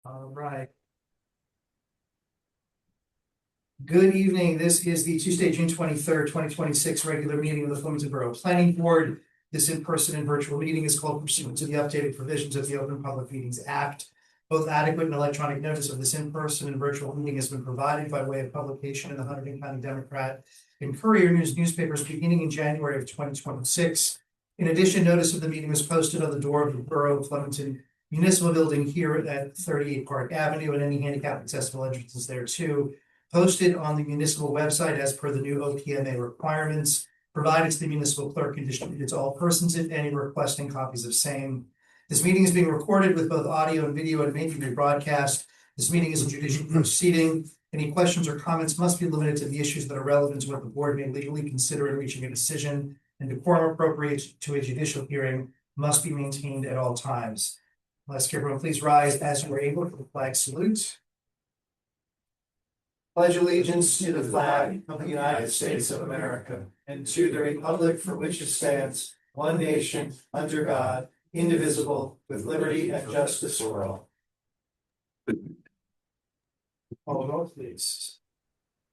All right. Good evening. This is the Tuesday, June 23rd, 2026 regular meeting of the Flemington Borough Planning Board. This in-person and virtual meeting is called pursuant to the updated provisions of the Open Public Meetings Act. Both adequate and electronic notice of this in-person and virtual meeting has been provided by way of publication in the Hunterdon County Democrat and Courier News newspapers beginning in January of 2026. In addition, notice of the meeting was posted on the door of the Borough of Flemington Municipal Building here at 38 Park Avenue, and any handicap accessible entrances there too. Posted on the municipal website as per the new OPMA requirements, provided to the municipal clerk and distributed to all persons, if any, requesting copies of same. This meeting is being recorded with both audio and video and may be rebroadcast. This meeting is a judicial proceeding. Any questions or comments must be limited to the issues that are relevant to what the board may legally consider in reaching a decision, and decorum appropriate to a judicial hearing must be maintained at all times. Let's everyone please rise as you are able for the flag salute. Pledge allegiance to the flag of the United States of America and to the republic for which it stands, one nation, under God, indivisible, with liberty and justice for all. Call the roll, please.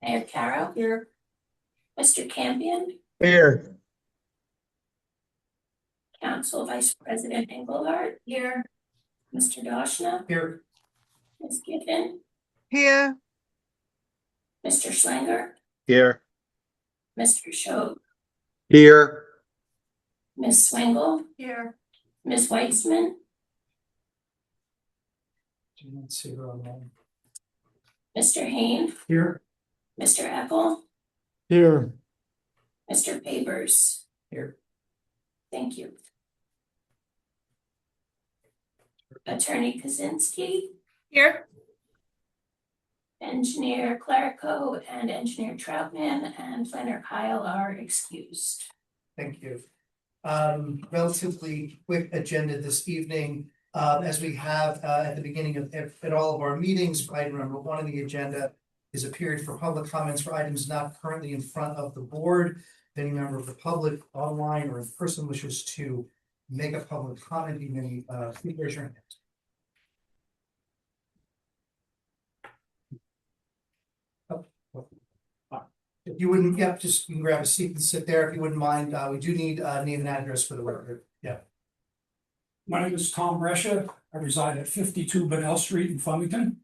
Mayor Carroll. Here. Mr. Campion. Here. Council Vice President Engelhardt. Here. Mr. Doshna. Here. Ms. Giffen. Here. Mr. Schlanger. Here. Mr. Schob. Here. Ms. Swingle. Here. Ms. Weitzman. Mr. Hain. Here. Mr. Epple. Here. Mr. Papers. Here. Thank you. Attorney Kaczynski. Here. Engineer Clerico and Engineer Troutman and Planner Kyle are excused. Thank you. Relatively quick agenda this evening. As we have at the beginning of at all of our meetings, item number 1 on the agenda is a period for public comments for items not currently in front of the board. If any member of the public online or in person wishes to make a public comment, you may please raise your hand. If you wouldn't, just you can grab a seat and sit there if you wouldn't mind. We do need name and address for the record. Yeah. My name is Tom Brescia. I reside at 52 Bunnell Street in Flemington.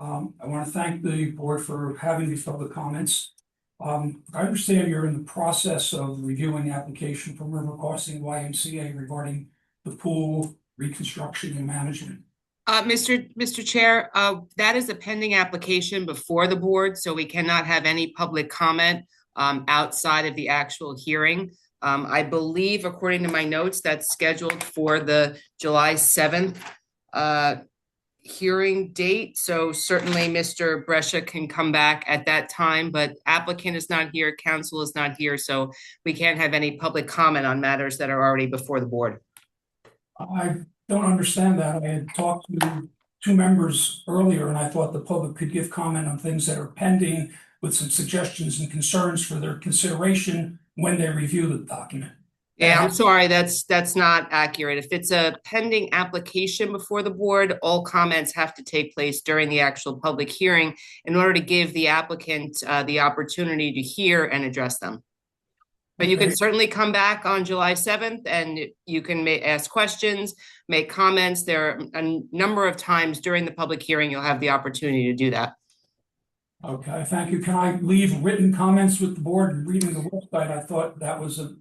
I want to thank the board for having these public comments. I understand you're in the process of reviewing the application from River Crossing YMCA regarding the pool reconstruction and management. Mr. Chair, that is a pending application before the board, so we cannot have any public comment outside of the actual hearing. I believe, according to my notes, that's scheduled for the July 7th hearing date. So certainly Mr. Brescia can come back at that time, but applicant is not here, council is not here, so we can't have any public comment on matters that are already before the board. I don't understand that. I had talked to 2 members earlier, and I thought the public could give comment on things that are pending with some suggestions and concerns for their consideration when they review the document. Yeah, I'm sorry, that's not accurate. If it's a pending application before the board, all comments have to take place during the actual public hearing in order to give the applicant the opportunity to hear and address them. But you can certainly come back on July 7th and you can ask questions, make comments. There are a number of times during the public hearing you'll have the opportunity to do that. Okay, thank you. Can I leave written comments with the board and reading the website? I thought that was a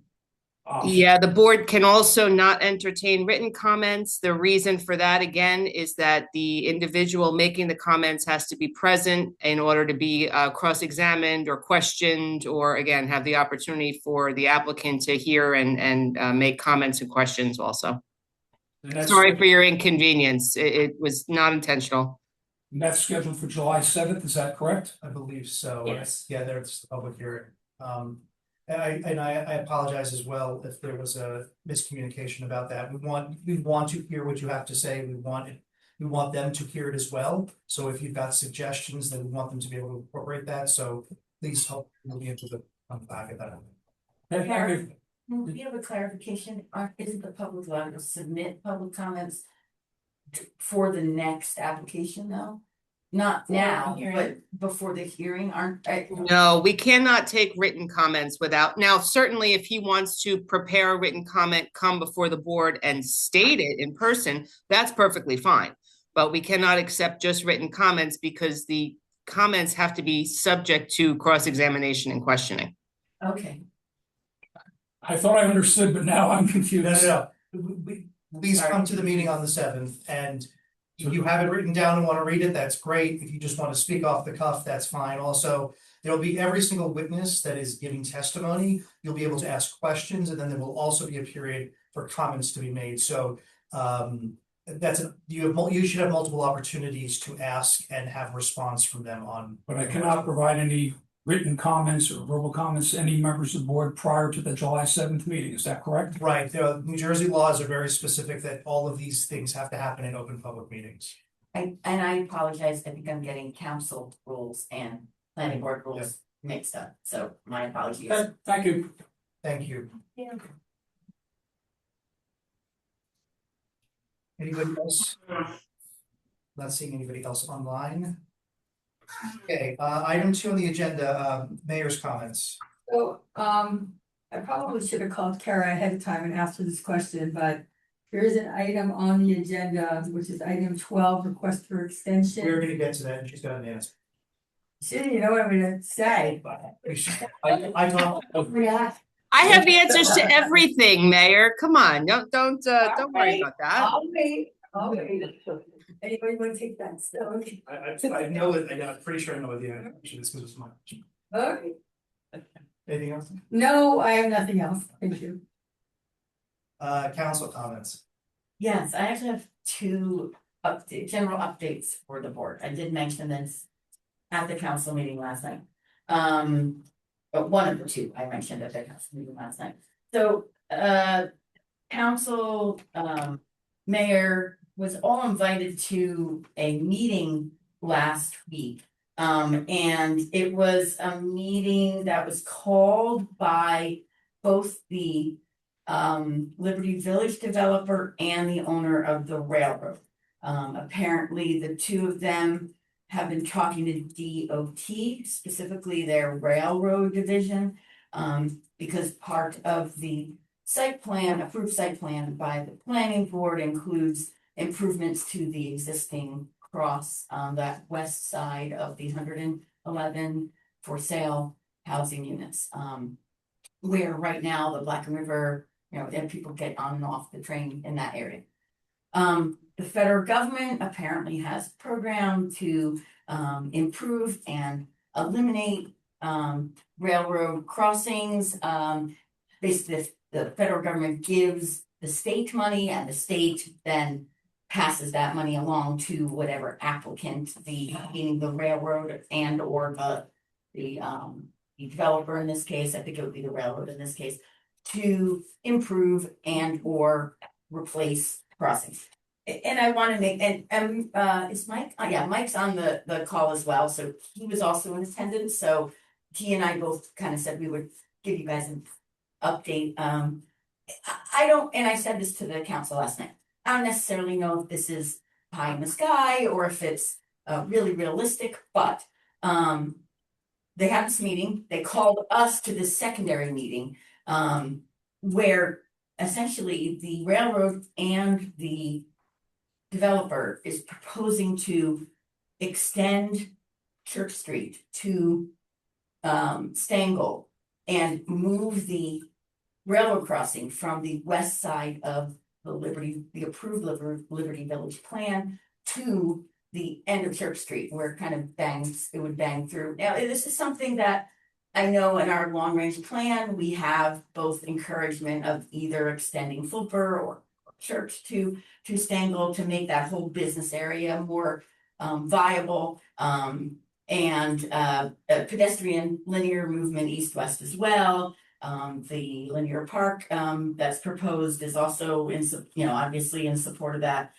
Yeah, the board can also not entertain written comments. The reason for that, again, is that the individual making the comments has to be present in order to be cross-examined or questioned, or again, have the opportunity for the applicant to hear and make comments and questions also. Sorry for your inconvenience. It was not intentional. And that's scheduled for July 7th, is that correct? I believe so. Yes. Yeah, there's the public hearing. And I apologize as well if there was a miscommunication about that. We want to hear what you have to say. We want them to hear it as well. So if you've got suggestions, then we want them to be able to incorporate that. So please help me into the back of that. Okay, We have a clarification. Isn't the public allowed to submit public comments for the next application though? Not now, hearing. but before the hearing, aren't I? No, we cannot take written comments without, now certainly if he wants to prepare a written comment, come before the board and state it in person, that's perfectly fine. But we cannot accept just written comments because the comments have to be subject to cross-examination and questioning. Okay, I thought I understood, but now I'm confused. No. Please come to the meeting on the seventh, and if you have it written down and want to read it, that's great. If you just want to speak off the cuff, that's fine. Also, there'll be every single witness that is giving testimony. You'll be able to ask questions, and then there will also be a period for comments to be made. So you should have multiple opportunities to ask and have response from them on. But I cannot provide any written comments or verbal comments to any members of the board prior to the July 7th meeting, is that correct? Right, the New Jersey laws are very specific that all of these things have to happen in open public meetings. and I apologize, I think I'm getting council rules and planning board rules mixed up, so my apologies. Okay, thank you. Thank you. Yeah. Anybody else? Not seeing anybody else online. Okay, item 2 on the agenda, mayor's comments. So, I probably should have called Kara ahead of time and asked her this question, but there is an item on the agenda, which is item 12, request for We're extension. gonna get to that, and she's got an answer. Shit, you know what I'm gonna say. I thought, Yeah. I have answers to everything, Mayor. Come on, don't worry about that. I'll wait. Anybody wanna take that stone? I know it, I'm pretty sure I know what the answer is, because it's mine. Okay. Anything else? No, I have nothing else. Thank you. Council comments. Yes, I actually have two general updates for the board. I did mention this at the council meeting last night. But one of the two I mentioned at the council meeting last night. So, council, mayor was all invited to a meeting last week. And it was a meeting that was called by both the Liberty Village developer and the owner of the railroad. Apparently, the two of them have been talking to DOT, specifically their railroad division, because part of the approved site plan by the planning board includes improvements to the existing cross on that west side of the 111 for sale housing units. Where right now the Black River, and people get on and off the train in that area. The federal government apparently has a program to improve and eliminate railroad crossings. Basically, the federal government gives the state money, and the state then passes that money along to whatever applicant, meaning the railroad and or the developer in this case. I think it would be the railroad in this case, to improve and or replace crossings. And I want to make, is Mike, yeah, Mike's on the call as well, so he was also in attendance, so he and I both kind of said we would give you guys an update. I don't, and I said this to the council last night, I don't necessarily know if this is pie in the sky or if it's really realistic, but they had this meeting, they called us to this secondary meeting, where essentially the railroad and the developer is proposing to extend Church Street to Stangl and move the railroad crossing from the west side of the approved Liberty Village plan to the end of Church Street, where it kind of it would bang through. Now, this is something that I know in our long range plan, we have both encouragement of either extending Fulper or Church to Stangl to make that whole business area more viable, and a pedestrian linear movement east-west as well. The linear park that's proposed is also obviously in support of that.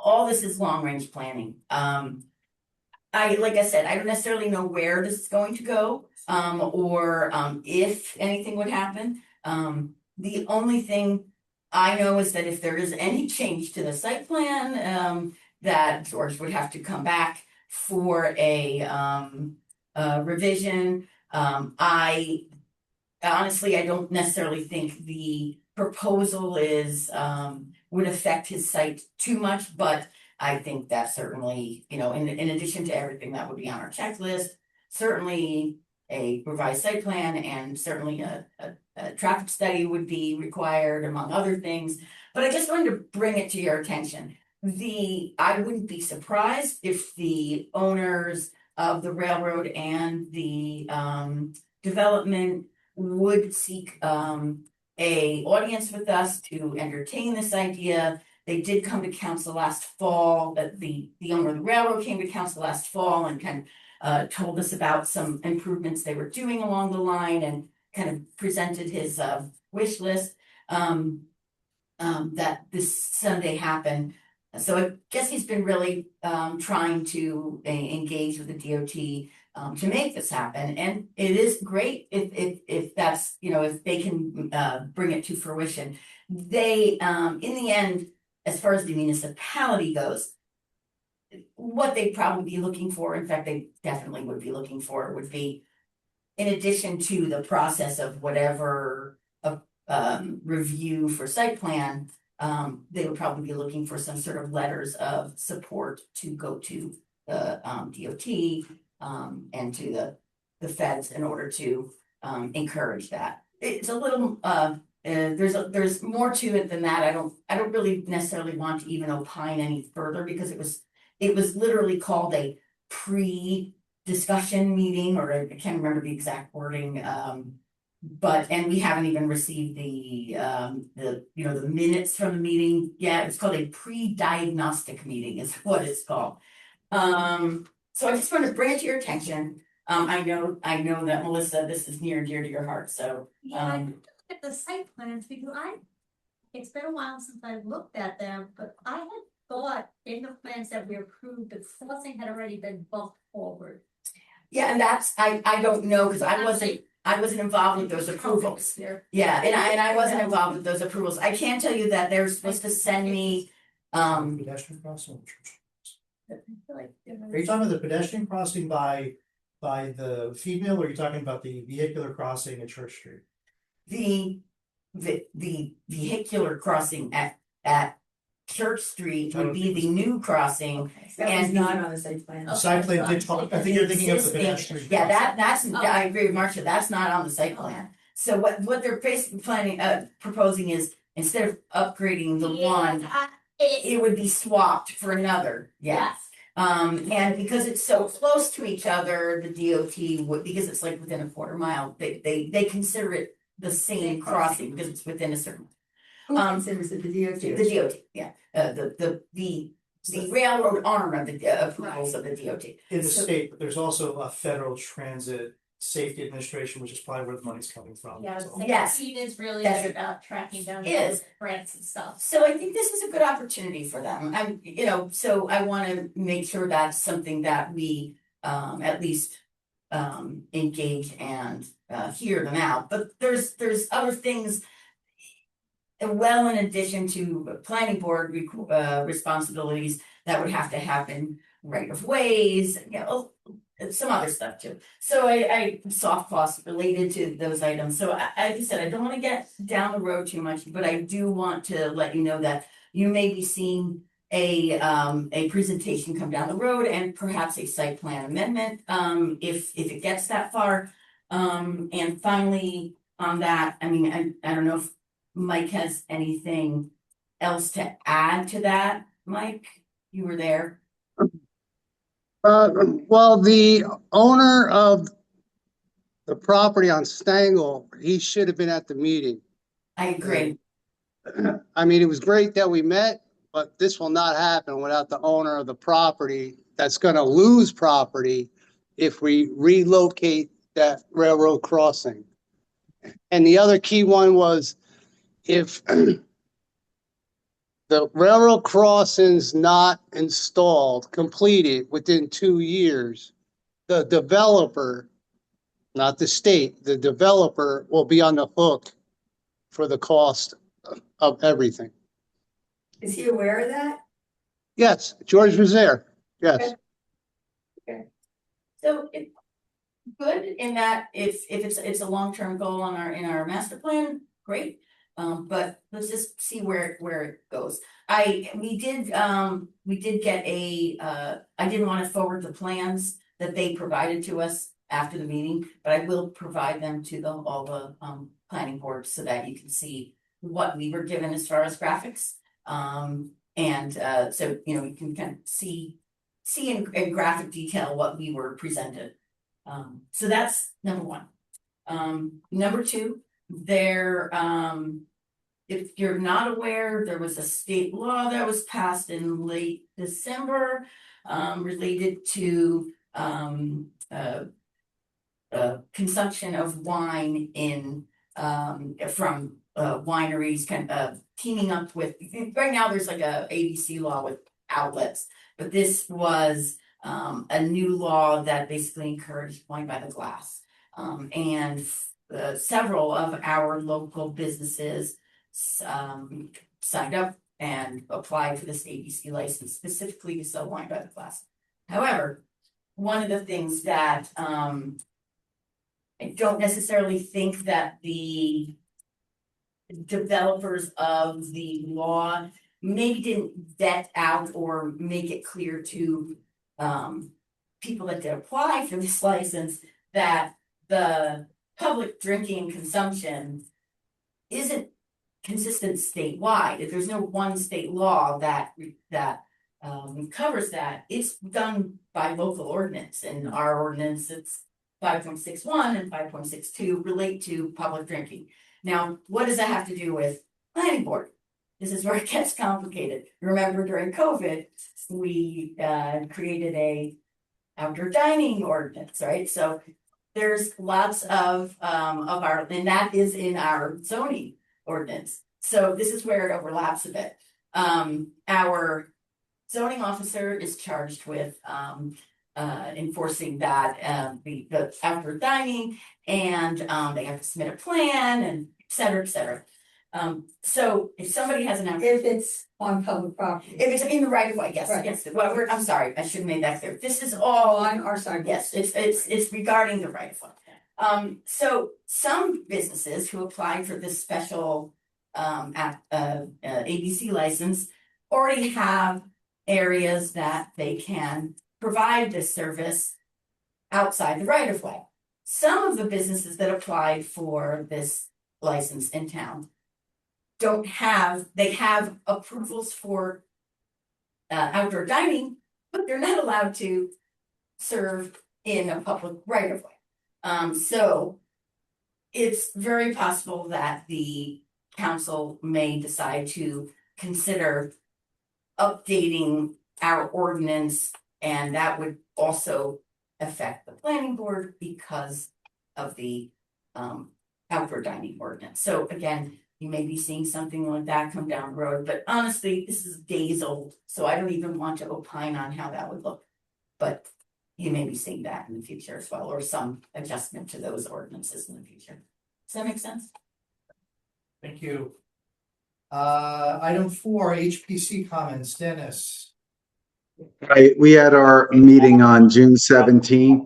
All this is long range planning. Like I said, I don't necessarily know where this is going to go, or if anything would happen. The only thing I know is that if there is any change to the site plan, that George would have to come back for a revision. I honestly, I don't necessarily think the proposal is, would affect his site too much, but I think that certainly, you know, in addition to everything that would be on our checklist, certainly a revised site plan and certainly a traffic study would be required, among other things. But I just wanted to bring it to your attention. I wouldn't be surprised if the owners of the railroad and the development would seek a audience with us to entertain this idea. They did come to council last fall, the owner of the railroad came to council last fall and kind of told us about some improvements they were doing along the line and kind of presented his wish list that this Sunday happened. So I guess he's been really trying to engage with the DOT to make this happen. And it is great if that's, you know, if they can bring it to fruition. They, in the end, as far as the municipality goes, what they'd probably be looking for, in fact, they definitely would be looking for, would be, in addition to the process of whatever review for site plan, they would probably be looking for some sort of letters of support to go to the DOT and to the feds in order to encourage that. It's a little there's more to it than that. I don't really necessarily want to even opine any further because it was literally called a pre-discussion meeting, or I can't remember the exact wording. And we haven't even received the minutes from the meeting yet. It's called a pre-diagnostic meeting is what it's called. So I just want to bring it to your attention. I know that Melissa, this is near and dear to your heart, so. Yeah, I looked at the site plans because it's been a while since I looked at them, but I had thought in the plans that we approved, the crossing had already been bumped forward. Yeah, and that's, I don't know, because I wasn't involved with those approvals. Yeah, and I wasn't involved with those approvals. I can tell you that they're supposed to send me, Pedestrian crossing. Are you talking about the pedestrian crossing by the feed mill, or are you talking about the vehicular crossing at Church Street? the vehicular crossing at Church Street would be the new crossing. That was And not on the site plan. The site plan did talk, I think you're thinking of the pedestrian. Yeah, crossing. I agree with Marcia, that's not on the site plan. So what they're basically proposing is, instead of upgrading the one, it would be swapped for another, yes. And because it's so close to each other, the DOT would, because it's like within a quarter mile, they consider it the same crossing because it's within a certain. Who considers it the DOT? The DOT, yeah, the railroad arm of the approvals of the DOT. In the state, but there's also a Federal Transit Safety Administration, which is probably where the money's coming from. Yeah, so. Yes. It is really That's- good about tracking down Is. grants and stuff. So I think this is a good opportunity for them. So I wanna make sure that's something that we at least engage and hear them out. But there's other things. Well, in addition to planning board responsibilities that would have to happen, right of ways, some other stuff too. So I soft costs related to those items. So like I said, I don't want to get down the road too much, but I do want to let you know that you may be seeing a presentation come down the road and perhaps a site plan amendment if it gets that far. And finally on that, I mean, I don't know if Mike has anything else to add to that. Mike, you were there. Well, the owner of the property on Stangle, he should have been at the meeting. I agree. I mean, it was great that we met, but this will not happen without the owner of the property that's gonna lose property if we relocate that railroad crossing. And the other key one was if the railroad crossing's not installed, completed within 2 years, the developer, not the state, the developer will be on the hook for the cost of everything. Is he aware of that? Yes, George was there. Yes. So it's good in that if it's a long-term goal on in our master plan, great. But let's just see where it goes. We did get I didn't want to forward the plans that they provided to us after the meeting, but I will provide them to all the planning boards so that you can see what we were given as far as graphics. So you can kind of see in graphic detail what we were presented. So that's number one. Number two, if you're not aware, there was a state law that was passed in late December related to consumption of wine from wineries kind of teaming up with, right now there's like a ABC law with outlets, but this was a new law that basically encouraged wine by the glass. And several of our local businesses signed up and applied for this ABC license specifically to sell wine by the glass. However, one of the things that I don't necessarily think that the developers of the law maybe didn't vet out or make it clear to people that did apply for this license that the public drinking and consumption isn't consistent statewide. If there's no one state law that covers that, it's done by local ordinance. And our ordinance, it's 5.61 and 5.62 relate to public drinking. Now, what does that have to do with planning board? This is where it gets complicated. Remember, during COVID, we created a outdoor dining ordinance, right? So there's lots of our, and that is in our zoning ordinance. So this is where it overlaps a bit. Our zoning officer is charged with enforcing that the outdoor dining, and they have to submit a plan, and et cetera, et cetera. So if somebody has If it's on public property. if it's in the right of way, yes, Right. yes. Well, I'm sorry, I should have made that clear. This is all On our side. yes, it's regarding the right of way. So some businesses who applied for this special ABC license already have areas that they can provide this service outside the right of way. Some of the businesses that applied for this license in town they have approvals for outdoor dining, but they're not allowed to serve in a public right of way. So it's very possible that the council may decide to consider updating our ordinance, and that would also affect the planning board because of the outdoor dining ordinance. So again, you may be seeing something like that come down the road, but honestly, this is days old, so I don't even want to opine on how that would look. But you may be seeing that in the future as well, or some adjustment to those ordinances in the future. Does that make sense? Thank you. Item 4, HPC comments, Dennis. Right, we had our meeting on June 17th,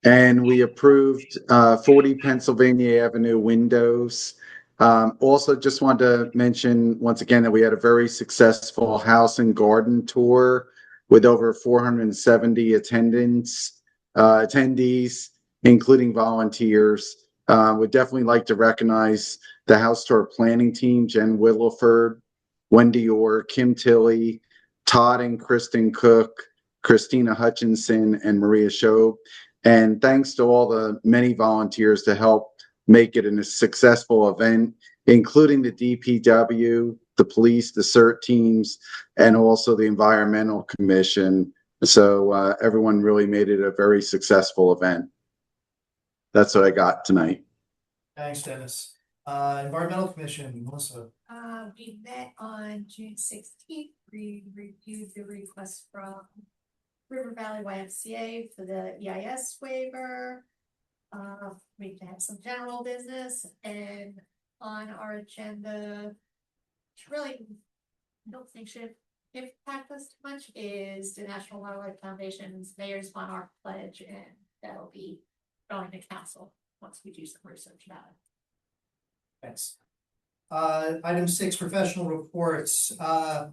and we approved 40 Pennsylvania Avenue windows. Also, just wanted to mention once again that we had a very successful house and garden tour with over 470 attendees, including volunteers. Would definitely like to recognize the house tour planning team, Jen Williford, Wendy Orr, Kim Tilley, Todd and Kristen Cook, Christina Hutchinson, and Maria Shobe. And thanks to all the many volunteers to help make it a successful event, including the DPW, the police, the CERT teams, and also the Environmental Commission. So everyone really made it a very successful event. That's what I got tonight. Thanks, Dennis. Environmental Commission, Melissa. We met on June 16th. We reviewed the request from River Valley YMCA for the EIS waiver. We had some general business, and on our agenda, really don't think should impact us too much is the National Wildlife Foundation's Mayor's Monarch Pledge, and that'll be going to council once we do some research about it. Thanks. Item 6, professional reports. I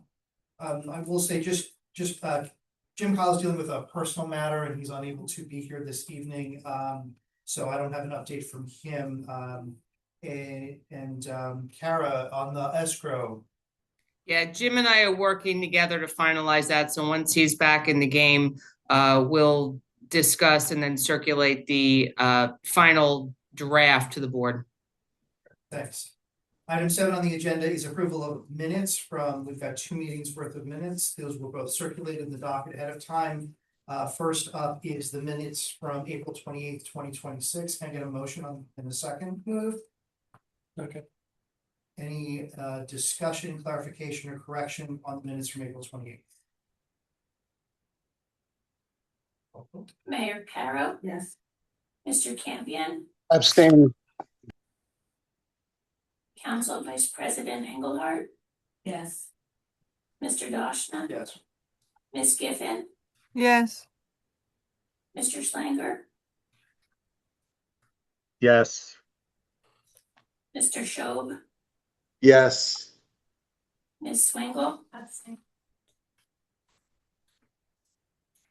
will say Jim Kyle's dealing with a personal matter and he's unable to be here this evening. So I don't have an update from him. Kara, on the escrow. Yeah, Jim and I are working together to finalize that. So once he's back in the game, we'll discuss and then circulate the final draft to the board. Thanks. Item 7 on the agenda is approval of minutes from, we've got 2 meetings worth of minutes. Those were both circulated in the docket ahead of time. First up is the minutes from April 28th, 2026. Can I get a motion in a second? Move. Okay. Any discussion, clarification, or correction on the minutes from April 28th? Mayor Carroll, Yes. Mr. Campion, Abstain. Council Vice President Engelhardt, Yes. Mr. Dashna, Yes. Ms. Giffen, yes, Mr. Slanger, Yes. Mr. Schob, Yes. Ms. Swingle,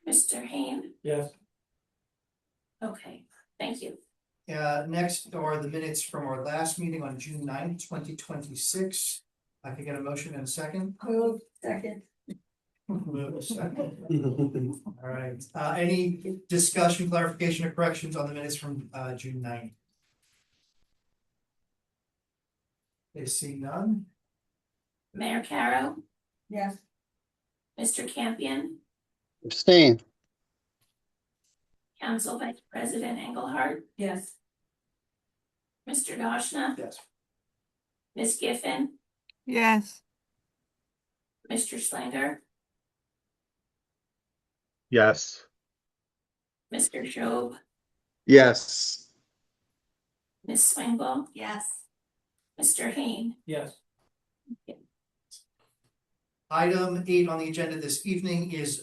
Mr. Hain. Yes. Okay, thank you. Next are the minutes from our last meeting on June 9th, 2026. I can get a motion in a second. Move. Second. Move a second. All right, any discussion, clarification, or corrections on the minutes from June 9th? They see none. Mayor Carroll, Yes. Mr. Campion, Abstain. Council Vice President Engelhardt, Yes. Mr. Dashna, Yes. Ms. Giffen, yes, Mr. Slanger, Yes. Mr. Schob, Yes. Ms. Swingle, Yes. Mr. Hain. Yes. Item 8 on the agenda this evening is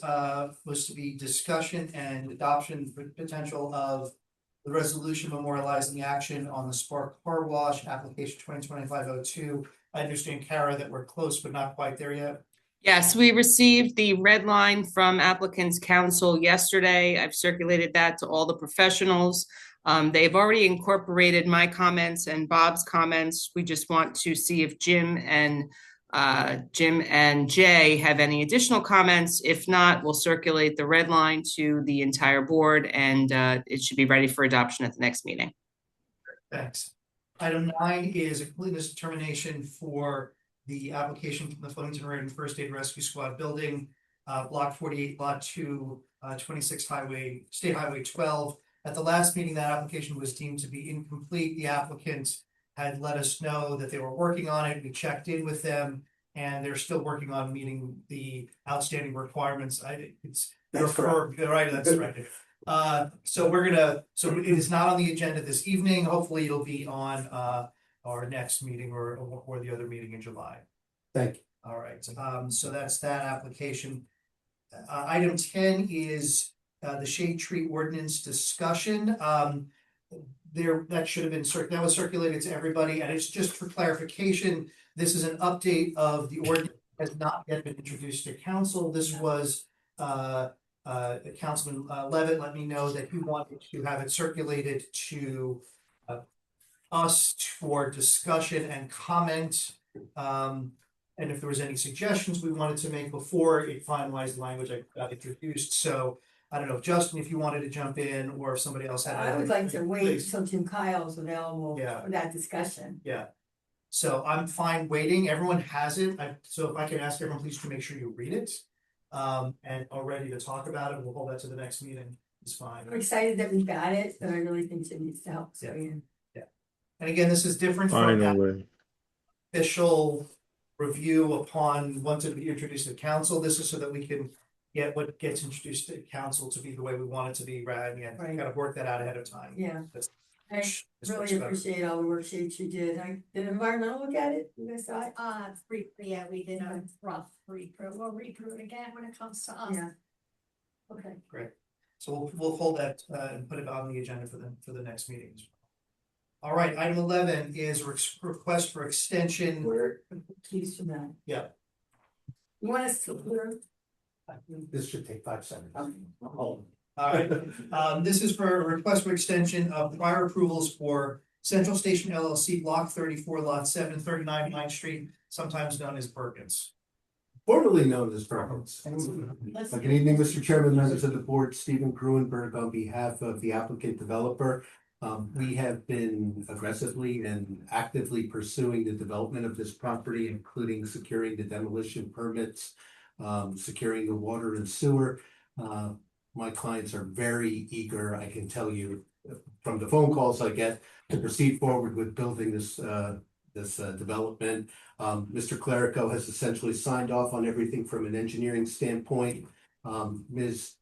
was to be discussion and adoption for potential of the resolution memorializing action on the Spark Car Wash application 2025-02. I understand, Kara, that we're close but not quite there yet. Yes, we received the red line from applicants council yesterday. I've circulated that to all the professionals. They've already incorporated my comments and Bob's comments. We just want to see if Jim and Jay have any additional comments. If not, we'll circulate the red line to the entire board and it should be ready for adoption at the next meeting. Thanks. Item 9 is a completeness determination for the application from the Flemington Road and First Aid Rescue Squad building, block 48, lot 2, 26 State Highway 12. At the last meeting, that application was deemed to be incomplete. The applicant had let us know that they were working on it. We checked in with them and they're still working on meeting the outstanding requirements. Right, that's right. So it is not on the agenda this evening. Hopefully it'll be on our next meeting or the other meeting in July. Thank you. All right, so that's that application. Item 10 is the shade tree ordinance discussion. That should have been that was circulated to everybody, and it's just for clarification. This is an update of the ordinance that has not yet been introduced to council. This was Councilman Levitt let me know that he wanted to have it circulated to us for discussion and comment. And if there was any suggestions we wanted to make before it finalized the language I got introduced. So I don't know, Justin, if you wanted to jump in or if somebody else had. I would like to wait Please. till Jim Kyle's available Yeah. for that discussion. Yeah. So I'm fine waiting. Everyone has it. So if I can ask everyone, please to make sure you read it. And are ready to talk about it. We'll hold that to the next meeting. It's fine. I'm excited that we got it, but I really think Jim needs to help. So, yeah. And again, this is different from that official review upon once it be introduced to council. This is so that we can get what gets introduced to council to be the way we want it to be, rather than Right. kind of work that out ahead of time. Yeah. I really appreciate all the work you did. Did environmental look at it? You guys saw it? Briefly, yeah, we did a rough read-through. We'll read through it again when it comes to us. Yeah. Okay. Great. So we'll hold that and put it on the agenda for the next meeting. All right, item 11 is request for extension. We're pleased to know. Yeah. You want us to clear? This should take 5 seconds. All right, this is for a request for extension of prior approvals for Central Station LLC, Block 34, Lot 7, 39 9th Street, sometimes known as Perkins. Formerly known as Perkins. Good evening, Mr. Chairman, members of the board, Stephen Gruenberg on behalf of the applicant developer. We have been aggressively and actively pursuing the development of this property, including securing the demolition permits, securing the water and sewer. My clients are very eager, I can tell you from the phone calls I get, to proceed forward with building this development. Mr. Clerico has essentially signed off on everything from an engineering standpoint. Ms.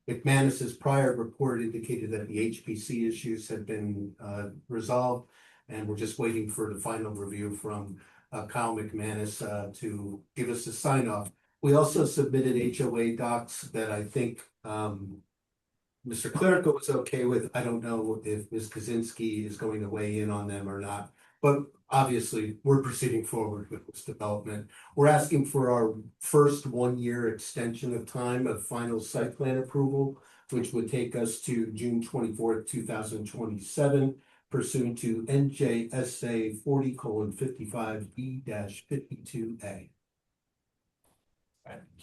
McManus's prior report indicated that the HPC issues had been resolved, and we're just waiting for the final review from Kyle McManus to give us a sign off. We also submitted HOA docs that I think Mr. Clerico was okay with. I don't know if Ms. Kaczynski is going to weigh in on them or not, but obviously we're proceeding forward with this development. We're asking for our first 1-year extension of time of final site plan approval, which would take us to June 24th, 2027, pursuant to NJSA 40:55B-52A.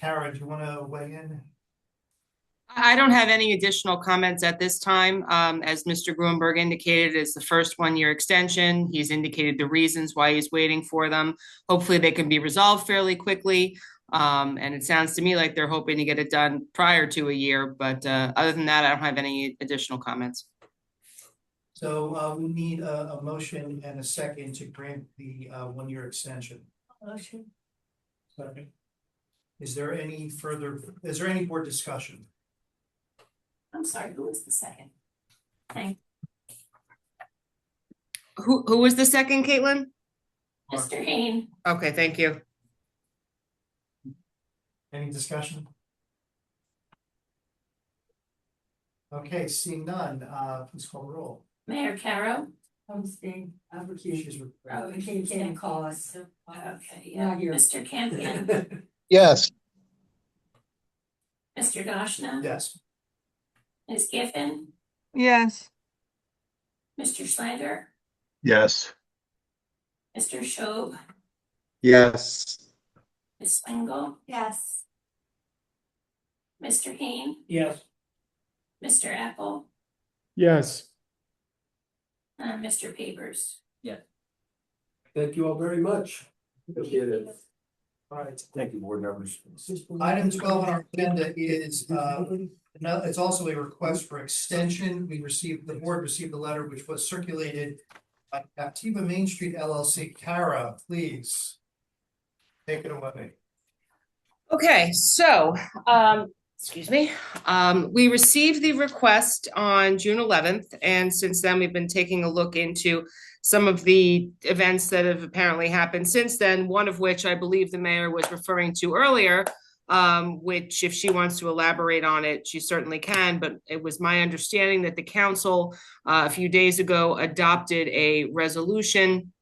Kara, do you want to weigh in? I don't have any additional comments at this time. As Mr. Gruenberg indicated, it's the first 1-year extension. He's indicated the reasons why he's waiting for them. Hopefully they can be resolved fairly quickly. And it sounds to me like they're hoping to get it done prior to a year, but other than that, I don't have any additional comments. So we need a motion and a second to grant the 1-year extension. Motion. Second. Is there any board discussion? I'm sorry, who was the second? Thank Who was the second, Caitlin? Mr. Hain. Okay, thank you. Any discussion? Okay, seeing none, please call the roll. Mayor Carroll. I'm staying. I'm recused. She's re- Oh, You can't call us. Okay, yeah, Not here. Mr. Campion, Yes. Mr. Dashna, Yes. Ms. Giffen, yes, Mr. Schlager, Yes. Mr. Schob, Yes. Ms. Swingle, Yes. Mr. Hain, Yes. Mr. Apple, Yes. and Mr. Papers. Thank you all very much. Appreciate it. All right. Thank you, board members. Item 12 on our agenda is it's also a request for extension. The board received a letter which was circulated by Captiva Main Street LLC. Kara, please take it away. Okay, so, excuse me, we received the request on June 11th, and since then we've been taking a look into some of the events that have apparently happened since then, one of which I believe the mayor was referring to earlier, which if she wants to elaborate on it, she certainly can, but it was my understanding that the council a few days ago adopted a resolution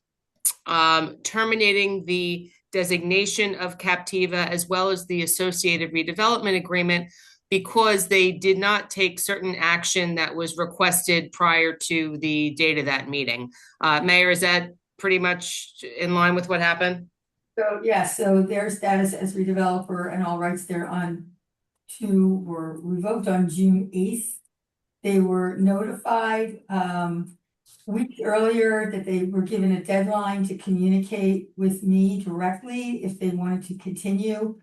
terminating the designation of Captiva as well as the associated redevelopment agreement because they did not take certain action that was requested prior to the date of that meeting. Mayor, is that pretty much in line with what happened? So, yeah, so their status as redeveloper and all rights thereon were revoked on June 8th. They were notified weeks earlier that they were given a deadline to communicate with me directly if they wanted to continue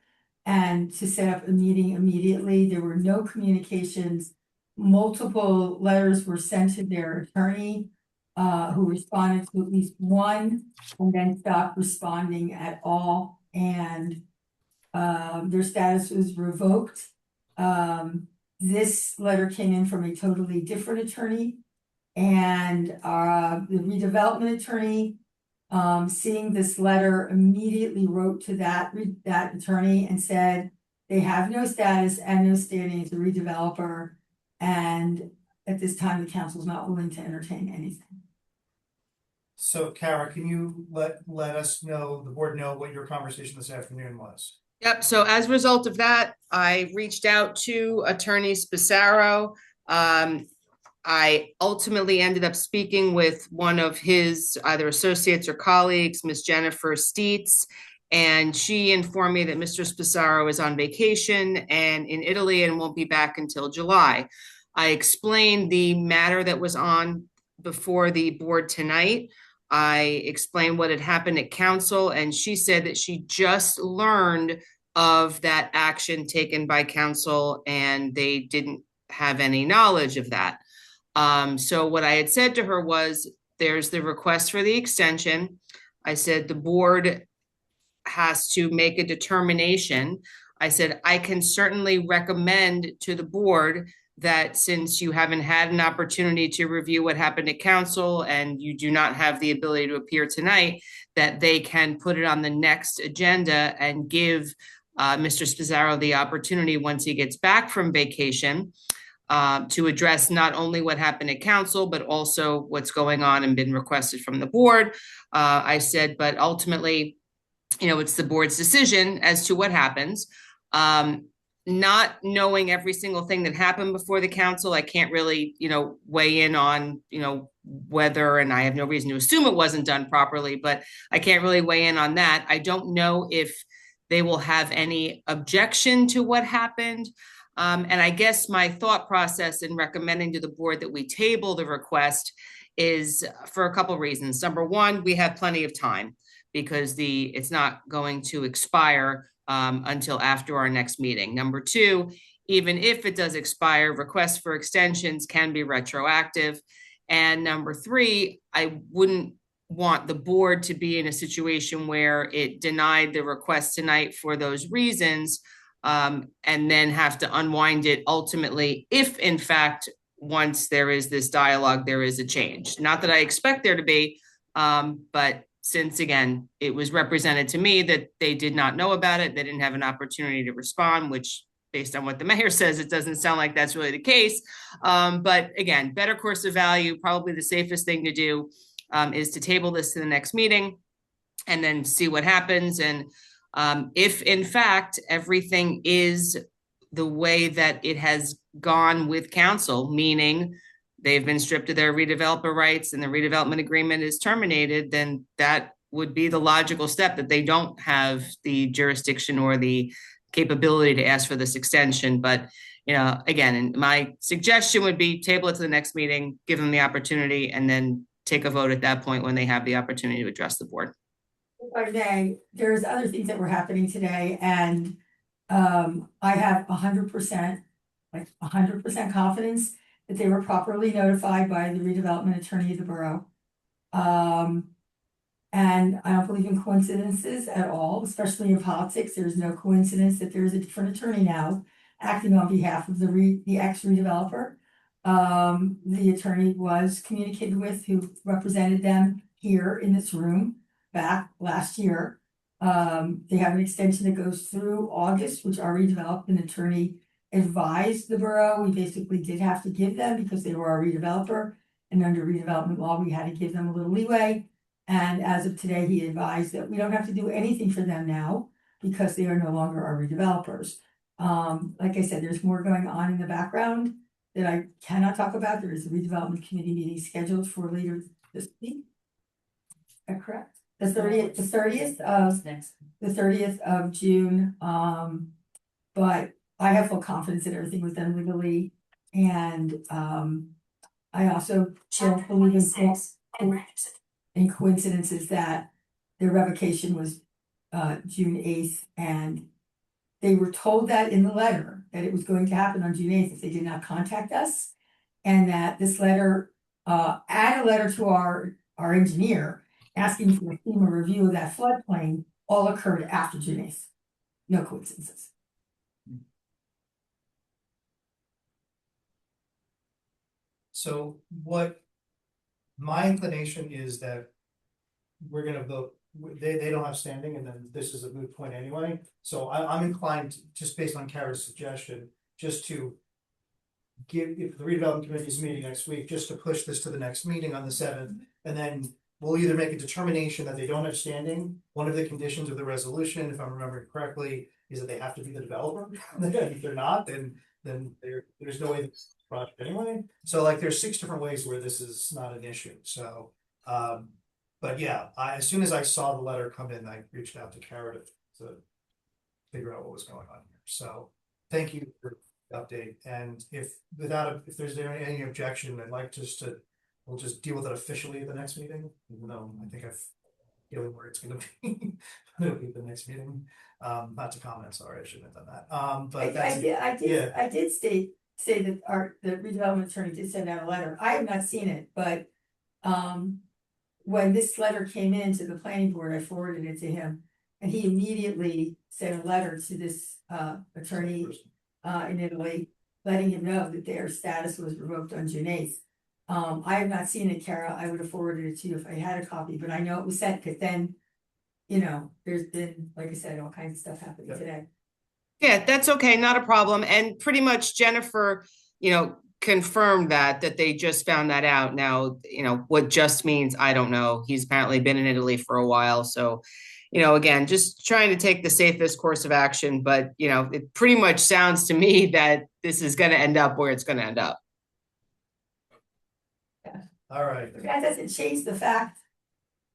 and to set up a meeting immediately. There were no communications. Multiple letters were sent to their attorney, who responded to at least one and then stopped responding at all. And their status was revoked. This letter came in from a totally different attorney. And the redevelopment attorney, seeing this letter, immediately wrote to that attorney and said they have no status and no standing as a redeveloper. And at this time, the council is not willing to entertain anything. So Kara, can you let us know, the board know what your conversation this afternoon was? Yep, so as a result of that, I reached out to Attorney Spicero. I ultimately ended up speaking with one of his either associates or colleagues, Ms. Jennifer Steets, and she informed me that Mr. Spicero is on vacation and in Italy and won't be back until July. I explained the matter that was on before the board tonight. I explained what had happened at council, and she said that she just learned of that action taken by council and they didn't have any knowledge of that. So what I had said to her was, there's the request for the extension. I said, the board has to make a determination. I said, I can certainly recommend to the board that since you haven't had an opportunity to review what happened at council and you do not have the ability to appear tonight, that they can put it on the next agenda and give Mr. Spicero the opportunity once he gets back from vacation to address not only what happened at council, but also what's going on and been requested from the board. I said, but ultimately, you know, it's the board's decision as to what happens. Not knowing every single thing that happened before the council, I can't really, you know, weigh in on, you know, whether, and I have no reason to assume it wasn't done properly, but I can't really weigh in on that. I don't know if they will have any objection to what happened. And I guess my thought process in recommending to the board that we table the request is for a couple reasons. Number one, we have plenty of time because it's not going to expire until after our next meeting. Number two, even if it does expire, requests for extensions can be retroactive. And number three, I wouldn't want the board to be in a situation where it denied the request tonight for those reasons, and then have to unwind it ultimately if in fact, once there is this dialogue, there is a change. Not that I expect there to be, but since again, it was represented to me that they did not know about it, they didn't have an opportunity to respond, which based on what the mayor says, it doesn't sound like that's really the case. But again, better course of value, probably the safest thing to do is to table this to the next meeting and then see what happens. And if in fact, everything is the way that it has gone with council, meaning they've been stripped of their redeveloper rights and the redevelopment agreement is terminated, then that would be the logical step, that they don't have the jurisdiction or the capability to ask for this extension. But, you know, again, my suggestion would be table it to the next meeting, give them the opportunity, and then take a vote at that point when they have the opportunity to address the board. Today, there's other things that were happening today, and I have 100%, like 100% confidence that they were properly notified by the redevelopment attorney of the borough. And I don't believe in coincidences at all, especially in politics. There's no coincidence that there's a different attorney now acting on behalf of the ex-redeveloper. The attorney was communicated with who represented them here in this room back last year. They have an extension that goes through August, which our redevelopment attorney advised the borough. We basically did have to give them because they were our redeveloper, and under redevelopment law, we had to give them a little leeway. And as of today, he advised that we don't have to do anything for them now because they are no longer our redevelopers. Like I said, there's more going on in the background that I cannot talk about. There is a redevelopment committee meeting scheduled for later this week. Is that correct? The 30th of June. But I have full confidence that everything was done legally. And I also don't believe in coincidences that their revocation was June 8th, and they were told that in the letter that it was going to happen on June 8th if they did not contact us, and that this letter, add a letter to our engineer asking for a FEMA review of that floodplain, all occurred after June 8th. No coincidences. So what My inclination is that we're gonna vote, they don't have standing, and then this is a moot point anyway. So I'm inclined, just based on Kara's suggestion, just to if the redevelopment committee is meeting next week, just to push this to the next meeting on the 7th, and then we'll either make a determination that they don't have standing. One of the conditions of the resolution, if I'm remembering correctly, is that they have to be the developer. If they're not, then there's no way this project anyway. So like, there's 6 different ways where this is not an issue, so, but yeah, as soon as I saw the letter come in, I reached out to Kara to figure out what was going on here, so thank you for the update, and if there's any objection, I'd like we'll just deal with it officially at the next meeting, even though I think I've feeling where it's gonna be. It'll be the next meeting, not to comment, sorry, I shouldn't have done that, but that's. I did say that the redevelopment attorney did send out a letter. I have not seen it, but when this letter came in to the planning board, I forwarded it to him, and he immediately sent a letter to this attorney in Italy, letting him know that their status was revoked on June 8th. I have not seen it, Kara. I would have forwarded it to you if I had a copy, but I know it was sent, because then, you know, there's been, like I said, all kinds of stuff happening today. Yeah, that's okay, not a problem. And pretty much Jennifer, confirmed that they just found that out. Now, what just means, I don't know. He's apparently been in Italy for a while. So, again, just trying to take the safest course of action. But, it pretty much sounds to me that this is going to end up where it's going to end up. All right. That doesn't change the fact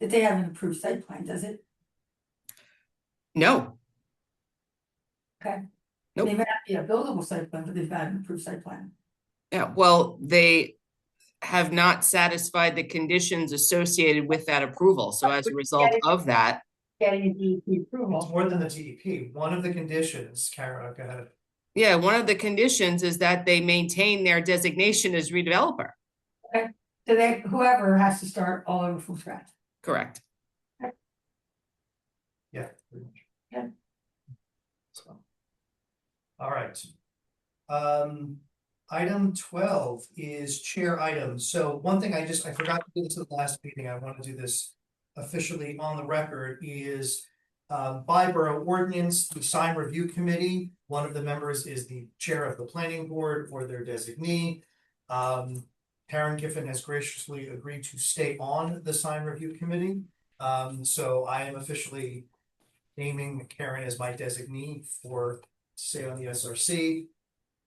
that they have an approved site plan, does it? No. Okay. Nope. They may not be a buildable site plan, but they've got an approved site plan. Yeah, well, they have not satisfied the conditions associated with that approval. So as a result of that. Getting a DEP approval. It's more than the DEP. One of the conditions, Kara, go ahead. Yeah, one of the conditions is that they maintain their designation as redeveloper. Okay. So whoever has to start all over from scratch. Correct. Okay. Yeah, pretty much. Yeah. So. All right. Item 12 is chair items. So one thing I forgot to do this at the last meeting, I want to do this officially on the record, is by borough ordinance, the sign review committee, one of the members is the chair of the planning board or their designee. Karen Giffen has graciously agreed to stay on the sign review committee. So I am officially naming Karen as my designee to stay on the SRC.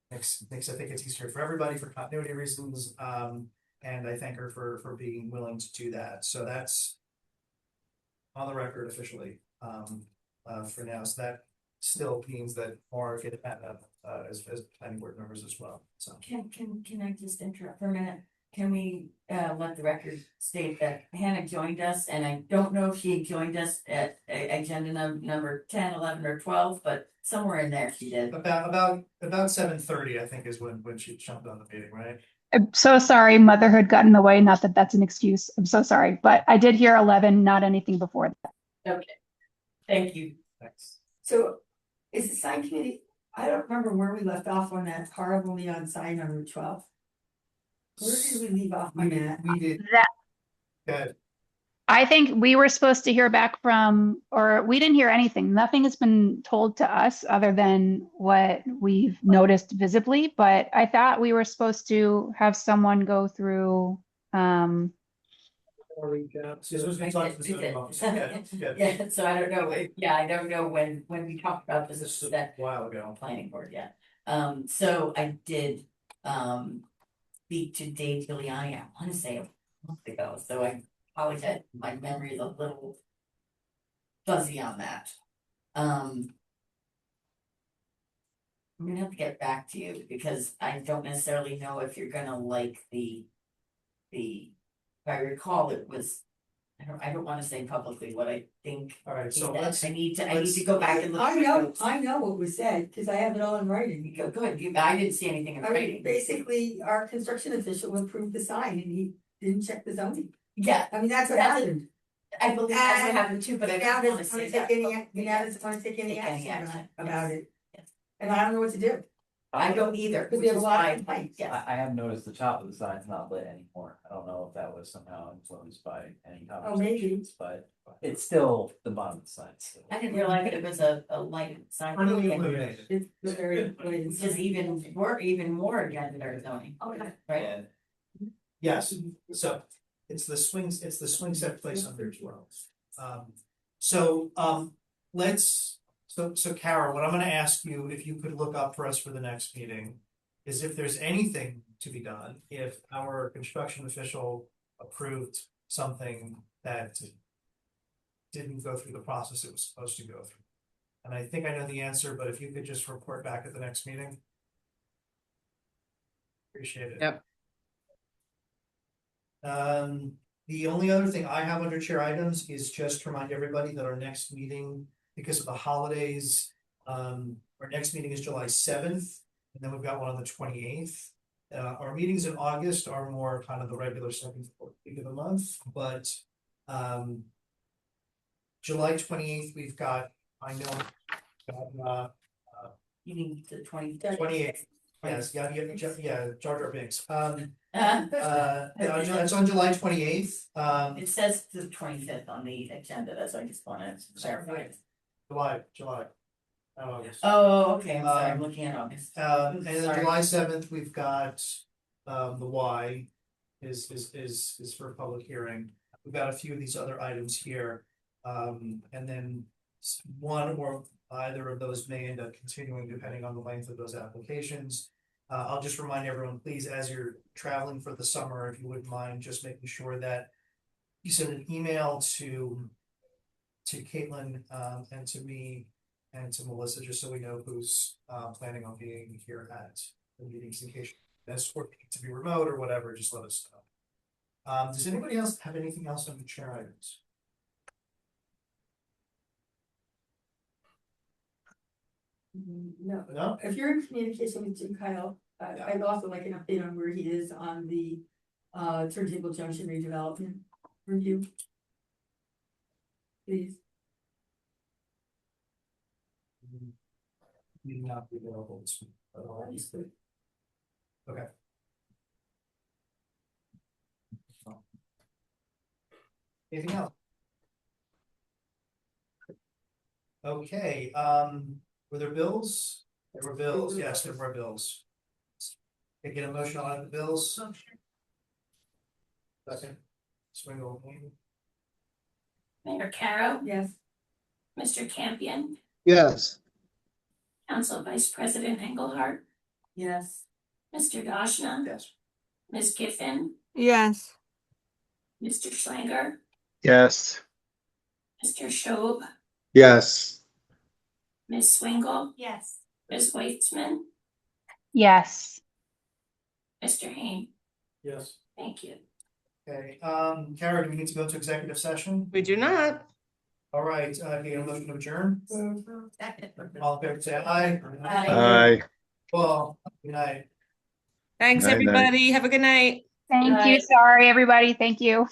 Makes I think it's easier for everybody for continuity reasons. And I thank her for being willing to do that. So that's on the record officially for now. So that still means that more get as planning board members as well. So Can I just interrupt for a minute? Can we let the record state that Hannah joined us, and I don't know if she joined us at agenda number 10, 11, or 12, but somewhere in there she did. about 7:30, I think, is when she jumped on the meeting, right? I'm so sorry, motherhood got in the way. Not that that's an excuse. I'm so sorry, but I did hear 11, not anything before that. Okay, thank you. Thanks. So is the sign committee, I don't remember where we left off on that horrible neon sign on Route 12. Where did we leave off on that? We did. That Good. I think we were supposed to hear back from, or we didn't hear anything. Nothing has been told to us other than what we've noticed visibly, but I thought we were supposed to have someone go through, Yeah, so I don't know, I don't know when we talked about this a while ago. Planning board, yeah. So I did speak to Dave Giuliani, I wanna say a month ago, so I apologize, my memory is a little fuzzy on that. I'm gonna have to get back to you because I don't necessarily know if you're gonna like if I recall, it was, I don't wanna say publicly what I think. All right, so I need to go back and look. I know what was said, because I have it all in writing. Go ahead, I didn't see anything in I mean, writing. basically, our construction official approved the sign and he didn't check the zoning. Yeah, I mean, that's what happened. I believe that's what happened too, but I Now don't wanna doesn't say want to that. take any, now doesn't want to take any Take any action action, about yes. it. And I don't know what to do. I don't either. Because we have a lot which is of why- lights. Yes. I have noticed the top of the sign's not lit anymore. I don't know if that was somehow influenced by any Oh, maybe. conversations, but it's still the bottom of the sign. still. I didn't realize it was a light sign. It's very, It's just even more against our zoning. Okay. Right? And Yes, so it's the swing set place under 12. So Kara, what I'm gonna ask you, if you could look up for us for the next meeting, is if there's anything to be done, if our construction official approved something that didn't go through the process it was supposed to go through. And I think I know the answer, but if you could just report back at the next meeting. Appreciate it. Yep. The only other thing I have under chair items is just to remind everybody that our next meeting, because of the holidays, our next meeting is July 7th, and then we've got one on the 28th. Our meetings in August are more kind of the regular second week of the month, but July 28th, we've got, I know, You mean the 28th. Yes, yeah, Jar Jar Binks. Uh, It's on July 28th. It says the 25th on the agenda, that's why I just wanted to clarify. July. Oh, okay, I'm sorry, I'm looking at August. And then Sorry. July 7th, we've got, the Y is for public hearing. We've got a few of these other items here. And then one or either of those may end up continuing depending on the length of those applications. I'll just remind everyone, please, as you're traveling for the summer, if you wouldn't mind, just making sure that you send an email to Caitlin, and to me and to Melissa, just so we know who's planning on being here at the meetings in case that's or to be remote or whatever, just let us know. Does anybody else have anything else on the chair items? No, No? if you're in communication with Jim Kyle, I'd also like an update on where he is on the Turntable Junction redevelopment review. Please. Need not be available this week, but obviously. Okay. Anything else? Okay, were there bills? There were bills, yes, there were bills. Can I get a motion on the bills? Second. Swingle. Mayor Carroll, Yes. Mr. Campion, Yes. Council Vice President Engelhardt, Yes. Mr. Dashna, Yes. Ms. Giffen, yes, Mr. Schlanger, Yes. Mr. Schob, Yes. Ms. Swingle, Yes. Ms. Weitzman, Yes. Mr. Hain. Yes. Thank you. Okay, Kara, do we need to go to executive session? We do not. All right, okay, a motion to adjourn. Second. All in favor, say aye. Aye. Well, good night. Thanks, Night, night. everybody. Have a good night. Thank you. Right. Sorry, everybody. Thank you.